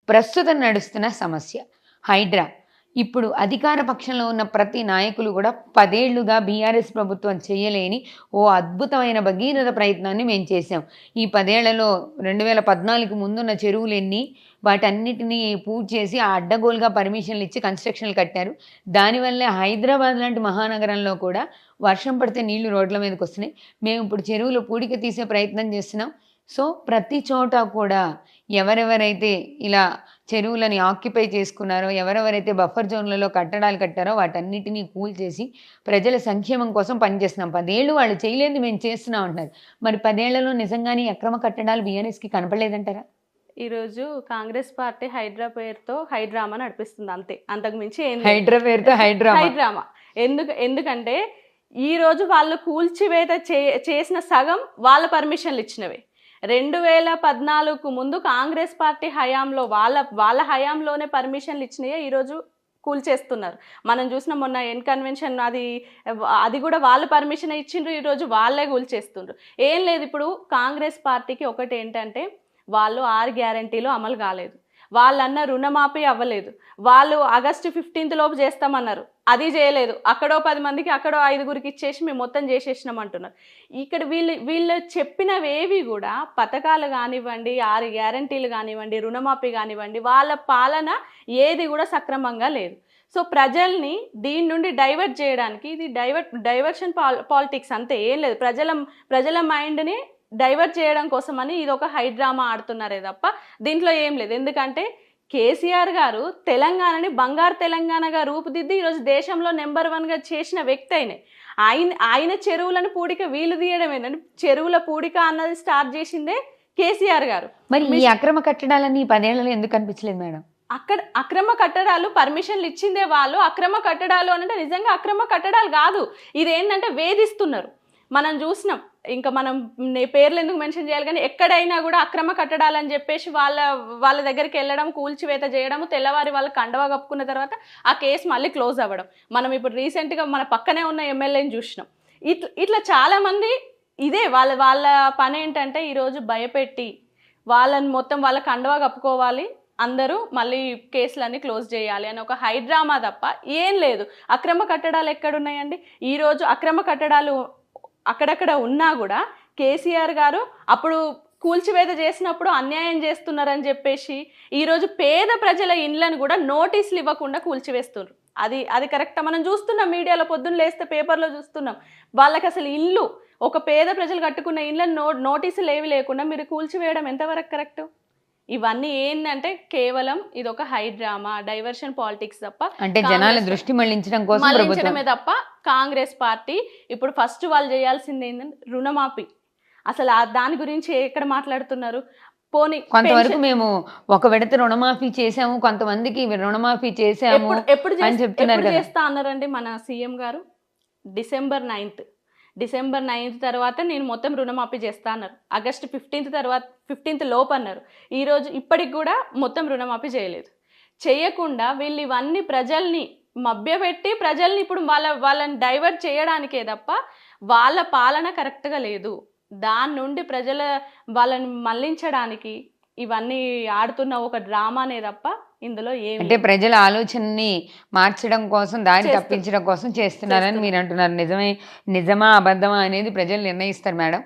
ప్రస్తుతం నడుస్తున్న సమస్య హైడ్రా. ఇప్పుడు అధికార పక్షంలో ఉన్న ప్రతి నాయకులు కూడా 10 ఏళ్లుగా బీఆర్ఎస్ ప్రభుత్వం చేయలేని ఓ అద్భుతమైన భగీరథ ప్రయత్నాన్ని మేము చేశాం. ఈ 10 ఏళ్లలో 2014 ముందున్న చెరువులెన్ని, వాటన్నిటిని పూర్తి చేసి ఆ అడ్డగోలుగా పర్మిషన్లు ఇచ్చి కన్స్ట్రక్షన్లు కట్టారు. దానివల్లే హైదరాబాద్ లాంటి మహానగరంలో కూడా వర్షం పడితే నీళ్లు రోడ్ల మీదకి వస్తున్నాయి. మేము ఇప్పుడు చెరువులు పూడిక తీసే ప్రయత్నం చేస్తున్నాం. సో ప్రతి చోట కూడా ఎవరెవరైతే ఇలా చెరువులని ఆక్యుపై చేసుకున్నారో, ఎవరెవరైతే బఫర్ జోన్లలో కట్టడాలు కట్టారో వాటన్నిటినీ కూల్చేసి ప్రజల సంక్షేమం కోసం పనిచేస్తున్నాం. 10 ఏళ్ళు వాళ్ళు చేయలేనిది మేము చేస్తున్నాం అంటున్నారు. మరి 10 ఏళ్లలో నిజంగానే అక్రమ కట్టడాలు బీఆర్ఎస్కి కనపడలేదంటారా? ఈరోజు కాంగ్రెస్ పార్టీ హైడ్రా పేరుతో హైడ్రామా నడిపిస్తుంది, అంతే. అంతకు మించి ఏం హైడ్రా పేరుతో హైడ్రామా. ఎందుకంటే ఈ రోజు వాళ్ళు కూల్చివేత చేసిన సగం వాళ్ళ పర్మిషన్లు ఇచ్చినవే. 2014 ముందు కాంగ్రెస్ పార్టీ హయాంలో వాళ్ళ హయాంలోనే పర్మిషన్లు ఇచ్చినాయే ఈరోజు కూల్చేస్తున్నారు. మనం చూసిన మొన్న ఎన్ కన్వెన్షన్ అది కూడా వాళ్ళు పర్మిషన్ ఇచ్చిండ్రు, ఈరోజు వాళ్ళే కూల్చేస్తుండ్రు. ఏం లేదు, ఇప్పుడు కాంగ్రెస్ పార్టీకి ఒకటి ఏంటంటే వాళ్ళు 6 గ్యారంటీలు అమలు కాలేదు, వాళ్ళన్న రుణమాఫీ అవ్వలేదు, వాళ్ళు ఆగస్టు 15 లోపు చేస్తామన్నారు, అది చేయలేదు. అక్కడో 10 మందికి అక్కడో 5గురికి ఇచ్చేసి మేము మొత్తం చేసేసినాం అంటున్నారు. ఇక్కడ వీళ్ళు చెప్పినవేవి కూడా పథకాలు కానివ్వండి, 6 గ్యారంటీలు కానివ్వండి, రుణమాఫీ కానివ్వండి, వాళ్ళ పాలన ఏది కూడా సక్రమంగా లేదు. సో ప్రజల్ని దీని నుండి డైవర్ట్ చేయడానికి ఇది డైవర్షన్ పాలిటిక్స్, అంతే, ఏం లేదు. ప్రజల మైండ్ని డైవర్ట్ చేయడం కోసమని ఇది ఒక హైడ్రామా ఆడుతున్నారే తప్ప దీంట్లో ఏం లేదు. ఎందుకంటే కేసీఆర్ గారు తెలంగాణని బంగారు తెలంగాణగా రూపుదిద్ది ఈరోజు దేశంలో నెంబర్ 1గా చేసిన వ్యక్తి ఆయన చెరువులను పూడిక వీలు తీయడం ఏంటంటే, చెరువుల పూడిక అన్నది స్టార్ట్ చేసిందే కేసీఆర్ గారు. మరి ఈ అక్రమ కట్టడాలన్నీ 10 ఏళ్లలో ఎందుకు కనిపించలేదు మేడం? అక్కడ అక్రమ కట్టడాలు పర్మిషన్లు ఇచ్చిందే వాళ్ళు. అక్రమ కట్టడాలు అంటే నిజంగా అక్రమ కట్టడాలు కాదు, ఇదేంటంటే వేధిస్తున్నారు. మనం చూసినాం, ఇంకా మనం పేర్లు ఎందుకు మెన్షన్ చేయాలి కానీ ఎక్కడైనా కూడా అక్రమ కట్టడాలని చెప్పేసి వాళ్ళ దగ్గరికి వెళ్ళడం, కూల్చివేత చేయడము, తెల్లవారి వాళ్ళ కండవా కప్పుకున్న తర్వాత ఆ కేసు మళ్ళీ క్లోజ్ అవ్వడం. మనం ఇప్పుడు రీసెంట్గా మన పక్కనే ఉన్న ఎమ్మెల్యేని చూసినాం. ఇట్లా చాలామంది ఇదే వాళ్ళ పని ఏంటంటే ఈరోజు భయపెట్టి వాళ్ళని మొత్తం వాళ్ళ కండవా కప్పుకోవాలి, అందరూ మళ్ళీ కేసులన్నీ క్లోజ్ చేయాలి అని ఒక హైడ్రామా తప్ప ఏం లేదు. అక్రమ కట్టడాలు ఎక్కడున్నాయండి? ఈరోజు అక్రమ కట్టడాలు అక్కడక్కడ ఉన్నా కూడా కేసీఆర్ గారు అప్పుడు కూల్చివేత చేసినప్పుడు అన్యాయం చేస్తున్నారని చెప్పేసి ఈరోజు పేద ప్రజల ఇండ్లను కూడా నోటీసులు ఇవ్వకుండా కూల్చివేస్తున్నారు. అది కరెక్టా? మనం చూస్తున్నాం, మీడియాలో పొద్దున్న లేస్తే పేపర్లో చూస్తున్నాం. వాళ్ళకి అసలు ఇల్లు, ఒక పేద ప్రజలు కట్టుకున్న ఇండ్లను నోటీసులు ఏవి లేకుండా మీరు కూల్చివేయడం ఎంతవరకు కరెక్ట్? ఇవన్నీ ఏంటంటే కేవలం ఇది ఒక హైడ్రామా, డైవర్షన్ పాలిటిక్స్ తప్ప, అంటే జనాల దృష్టి మళ్లించడమే తప్ప కాంగ్రెస్ పార్టీ ఇప్పుడు ఫస్ట్ వాళ్ళు చేయాల్సింది ఏంటంటే రుణమాఫీ. అసలు దాని గురించి ఎక్కడ మాట్లాడుతున్నారు? పోనీ కొంతవరకు మేము ఒక విడత రుణమాఫీ చేసాము, కొంతమందికి రుణమాఫీ చేసాము ఎప్పుడు చేస్తా అన్నారండి మన సీఎం గారు? డిసెంబర్ 9 తర్వాత నేను మొత్తం రుణమాఫీ చేస్తా అన్నారు. ఆగస్టు 15 లోపు అన్నారు. ఈరోజు ఇప్పటికి కూడా మొత్తం రుణమాఫీ చేయకుండా వీళ్ళు ఇవన్నీ ప్రజల్ని మభ్యపెట్టి ప్రజల్ని ఇప్పుడు వాళ్ళని డైవర్ట్ చేయడానికే తప్ప వాళ్ళ పాలన కరెక్ట్గా లేదు. దాని నుండి వాళ్ళని మళ్లించడానికి ఇవన్నీ ఆడుతున్న ఒక డ్రామానే తప్ప ఇందులో ఏమి, అంటే ప్రజల ఆలోచనని మార్చడం కోసం, దారి తప్పించడం కోసం చేస్తున్నారని మీరు అంటున్నారు. నిజమా అబద్ధమా అనేది ప్రజలు నిర్ణయిస్తారు మేడం.